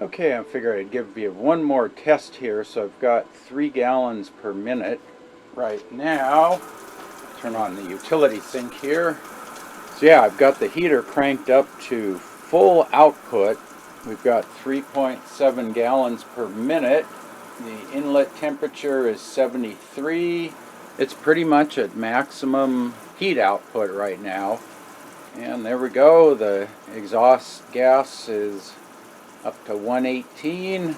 Okay, I figured I'd give you one more test here. So I've got 3 gallons per minute right now. Turn on the utility sink here. So yeah, I've got the heater cranked up to full output. We've got 3.7 gallons per minute. The inlet temperature is 73. It's pretty much at maximum heat output right now. And there we go. The exhaust gas is up to 118,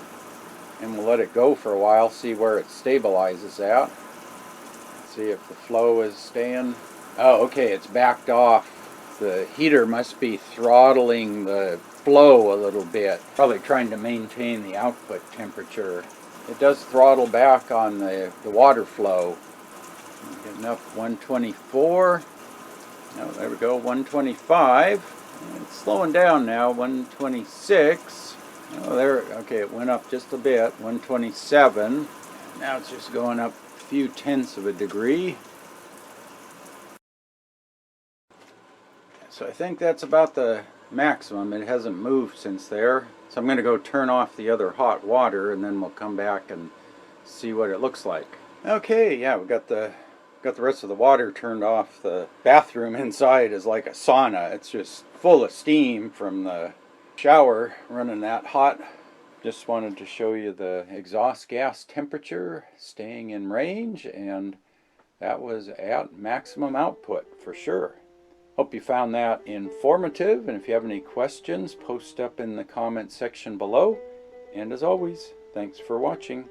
and we'll let it go for a while, see where it stabilizes at. See if the flow is staying. Oh, okay, it's backed off. The heater must be throttling the flow a little bit, probably trying to maintain the output temperature. It does throttle back on the water flow. Getting up 124. Oh, there we go, 125. It's slowing down now, 126. Oh, there, okay, it went up just a bit, 127. Now it's just going up a few tenths of a degree. So I think that's about the maximum. It hasn't moved since there. So I'm going to go turn off the other hot water, and then we'll come back and see what it looks like. Okay, yeah, we got the rest of the water turned off. The bathroom inside is like a sauna. It's just full of steam from the shower running that hot. Just wanted to show you the exhaust gas temperature staying in range, and that was at maximum output for sure. Hope you found that informative, and if you have any questions, post up in the comment section below. And as always, thanks for watching.